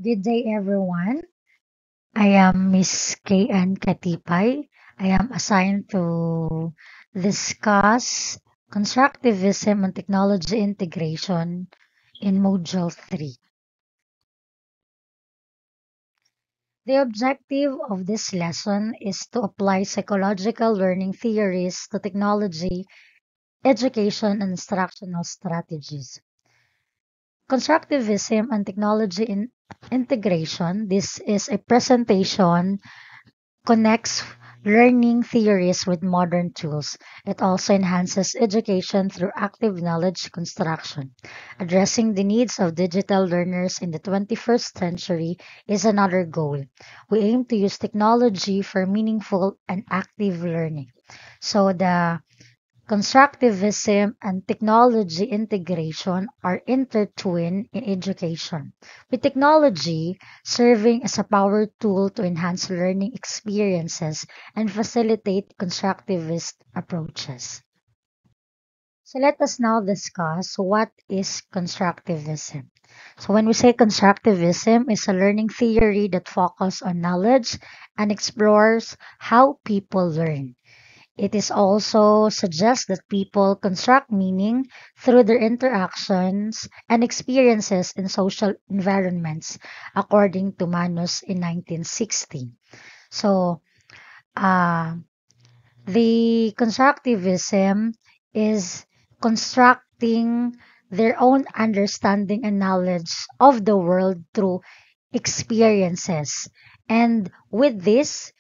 Good day, everyone. I am Miss K.N. Katipay. I am assigned to discuss constructivism and technology integration in Module 3. The objective of this lesson is to apply psychological learning theories to technology, education, and instructional strategies. Constructivism and technology integration. This is a presentation connects learning theories with modern tools. It also enhances education through active knowledge construction. Addressing the needs of digital learners in the 21st century is another goal. We aim to use technology for meaningful and active learning. So the constructivism and technology integration are intertwined in education, with technology serving as a power tool to enhance learning experiences and facilitate constructivist approaches. So let us now discuss what is constructivism. So when we say constructivism is a learning theory that focuses on knowledge and explores how people learn. It is also suggests that people construct meaning through their interactions and experiences in social environments, according to Manus in 1960. So, uh, the constructivism is constructing their own understanding and knowledge of the world through experiences. And with this,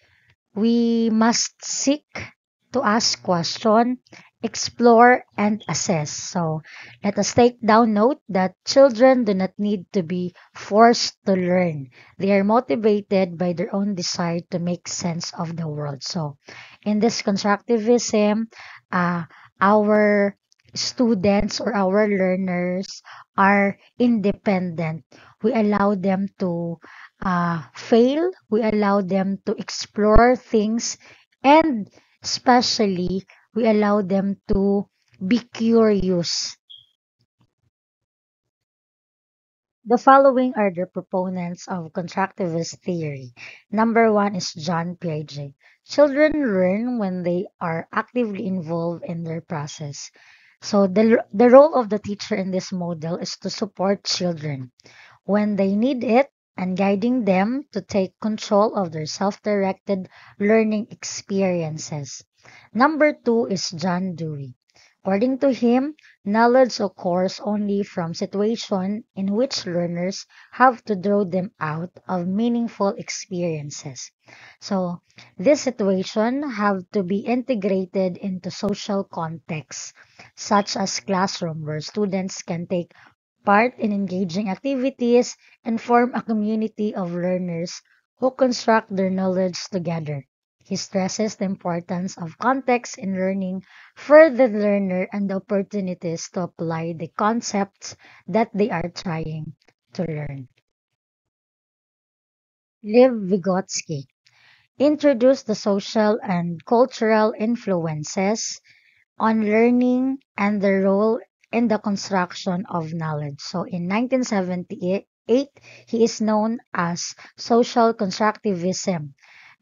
we must seek to ask question, explore, and assess. So let us take down note that children do not need to be forced to learn. They are motivated by their own desire to make sense of the world. So in this constructivism, uh, our students or our learners are independent. We allow them to fail. We allow them to explore things, and especially we allow them to be curious. The following are the proponents of constructivist theory. Number one is John Piaget. Children learn when they are actively involved in their process. So the role of the teacher in this model is to support children when they need it and guiding them to take control of their self-directed learning experiences. Number two is John Dewey. According to him, knowledge occurs only from situations in which learners have to draw them out of meaningful experiences. So, this situation have to be integrated into social contexts, such as classroom where students can take part in engaging activities and form a community of learners who construct their knowledge together. He stresses the importance of context in learning for the learner and the opportunities to apply the concepts that they are trying to learn. Lev Vygotsky introduced the social and cultural influences on learning and the role in the construction of knowledge. So in 1978, he is known as social constructivism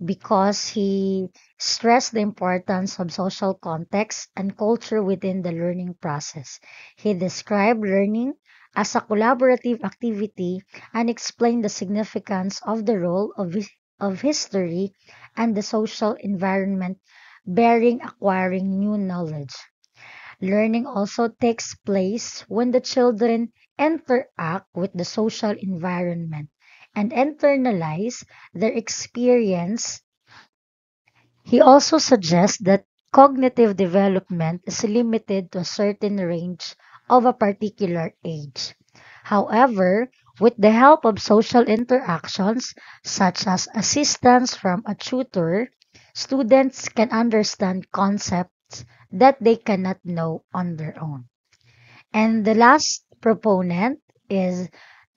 because he stressed the importance of social context and culture within the learning process. He described learning as a collaborative activity and explained the significance of the role of history and the social environment bearing acquiring new knowledge. Learning also takes place when the children interact with the social environment and internalize their experience. He also suggests that cognitive development is limited to a certain range of a particular age. However, with the help of social interactions, such as assistance from a tutor, students can understand concepts that they cannot know on their own. And the last proponent is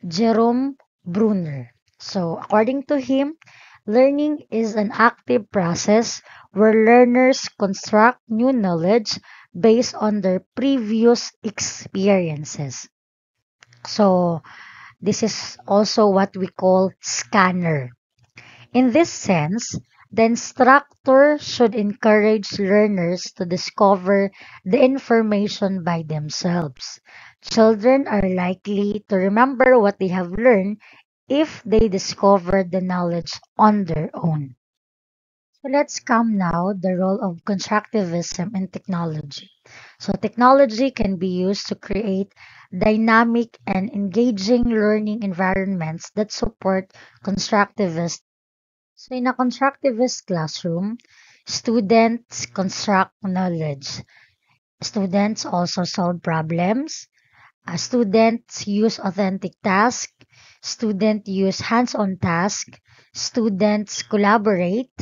Jerome Bruner. So, according to him, learning is an active process where learners construct new knowledge based on their previous experiences. So, This is also what we call scanner. In this sense, the instructor should encourage learners to discover the information by themselves. Children are likely to remember what they have learned if they discover the knowledge on their own. So let's come now the role of constructivism in technology. So technology can be used to create dynamic and engaging learning environments that support constructivist. So in a constructivist classroom, students construct knowledge. Students also solve problems. Students use authentic tasks. Students use hands-on tasks. Students collaborate.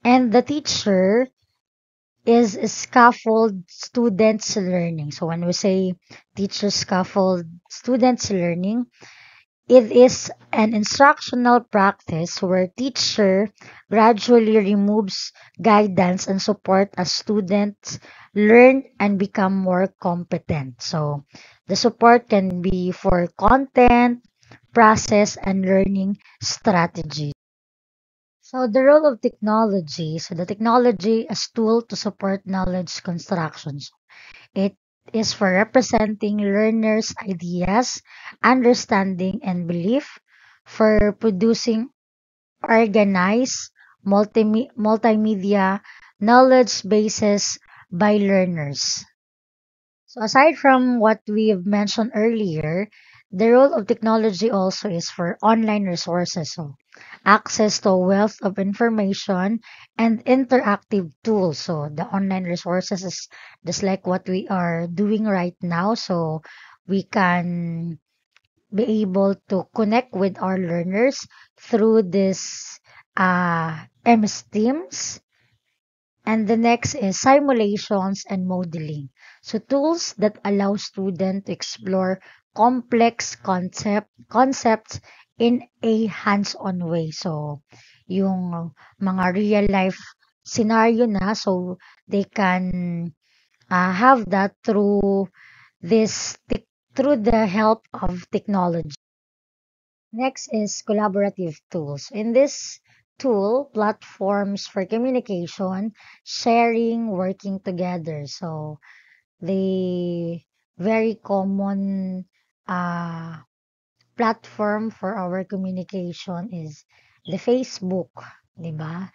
And the teacher is scaffold students learning. So when we say teacher scaffold students learning, it is an instructional practice where teacher gradually removes guidance and support as students learn and become more competent. So the support can be for content, process, and learning strategy. So the role of technology. So the technology as tool to support knowledge constructions. It is for representing learners' ideas, understanding, and belief, for producing organized multimedia knowledge bases by learners. So aside from what we have mentioned earlier, the role of technology also is for online resources. So access to a wealth of information and interactive tools. So the online resources is just like what we are doing right now. So we can be able to connect with our learners through this MS Teams. And the next is simulations and modeling. So tools that allow students to explore complex concepts in a hands-on way. So yung mga real life scenario na, so they can have that through through the help of technology. Next is collaborative tools. In this tool, platforms for communication, sharing, working together. So the very common uh, platform for our communication is the Facebook, di ba?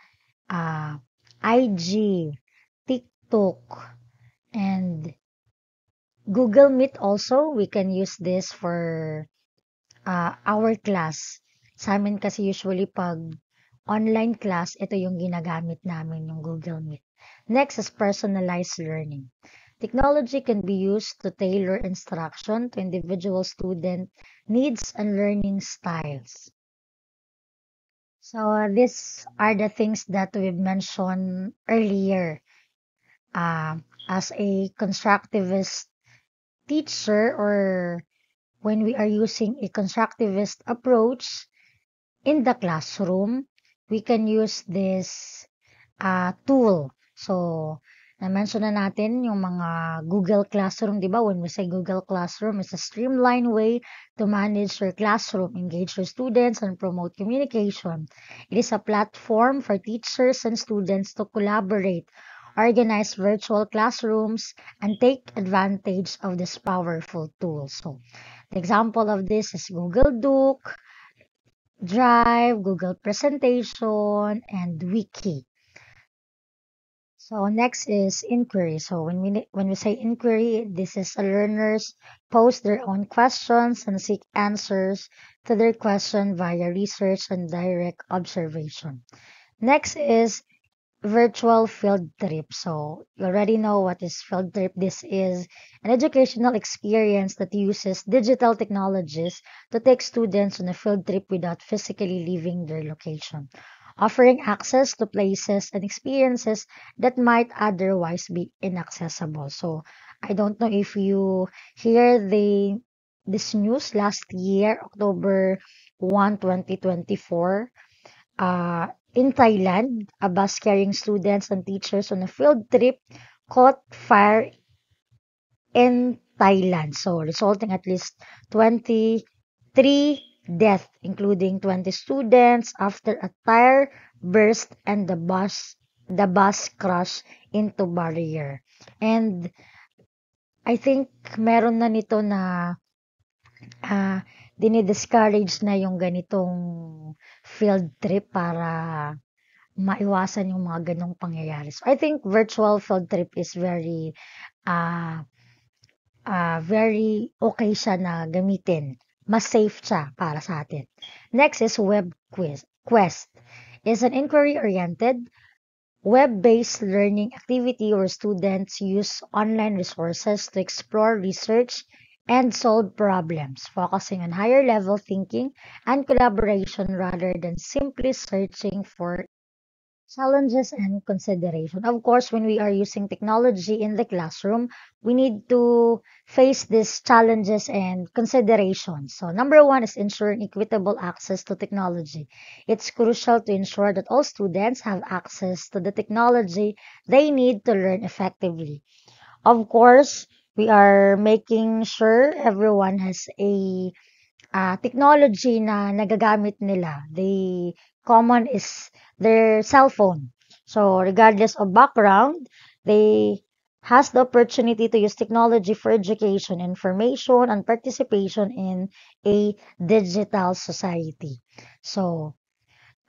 IG, TikTok, and Google Meet also. We can use this for our class. Sa amin kasi usually 'pag online class, ito yung ginagamit namin, yung Google Meet. Next is personalized learning. Technology can be used to tailor instruction to individual student needs and learning styles. So these are the things that we've mentioned earlier. As a constructivist teacher, or when we are using a constructivist approach, in the classroom, we can use this tool. So, na-mention na natin yung mga Google Classroom, di ba? When we say Google Classroom, it's a streamlined way to manage your classroom, engage your students, and promote communication. It is a platform for teachers and students to collaborate, organize virtual classrooms, and take advantage of this powerful tool. So, the example of this is Google Doc, Drive, Google Presentation, and Wiki. So next is inquiry. So when we say inquiry, this is a learners post their own questions and seek answers to their question via research and direct observation. Next is virtual field trip. So you already know what is field trip. This is an educational experience that uses digital technologies to take students on a field trip without physically leaving their location, offering access to places and experiences that might otherwise be inaccessible. So I don't know if you hear this news last year, October 1, 2024. In Thailand, a bus carrying students and teachers on a field trip caught fire in Thailand. So, resulting at least 20 three deaths, including 20 students after a tire burst and the bus crashed into barrier. And I think meron na nito na dini-discourage na yung ganitong field trip para maiwasan yung mga ganong pangyayari. So I think virtual field trip is ah, very okay siya na gamitin. Mas safe siya para sa atin. Next is web quiz. Quest is an inquiry-oriented, web-based learning activity where students use online resources to explore, research, and solve problems, focusing on higher level thinking and collaboration rather than simply searching for challenges and consideration. Of course, when we are using technology in the classroom, we need to face these challenges and considerations. So, number one is ensuring equitable access to technology. It's crucial to ensure that all students have access to the technology they need to learn effectively. Of course, we are making sure everyone has a technology na nagagamit nila. The common is their cell phone. So regardless of background, they has the opportunity to use technology for education, information, and participation in a digital society. So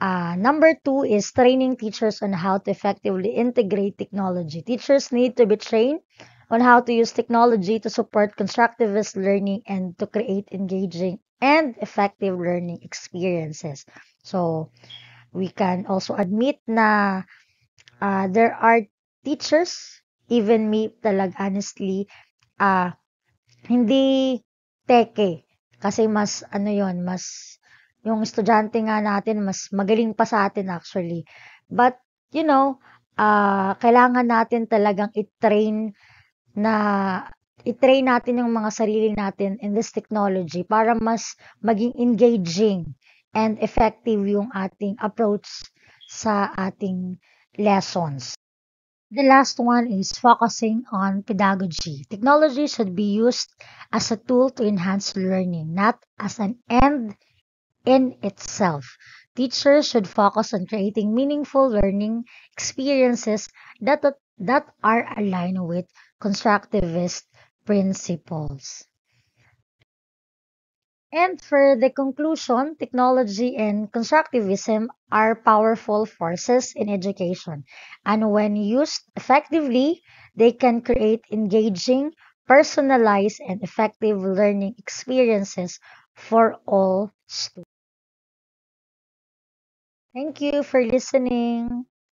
number two is training teachers on how to effectively integrate technology. Teachers need to be trained on how to use technology to support constructivist learning and to create engaging and effective learning experiences. So, we can also admit na there are teachers, even me talag honestly, uh, hindi teke. Kasi mas ano yon mas yung estudyante nga natin mas magaling pa sa atin actually. But, you know, kailangan natin talagang na i-train natin yung mga sarili natin in this technology para mas maging engaging and effective yung ating approach sa ating lessons. The last one is focusing on pedagogy. Technology should be used as a tool to enhance learning, not as an end in itself. Teachers should focus on creating meaningful learning experiences that are aligned with constructivist principles. And for the conclusion, technology and constructivism are powerful forces in education. And when used effectively, they can create engaging, personalized, and effective learning experiences for all students. Thank you for listening.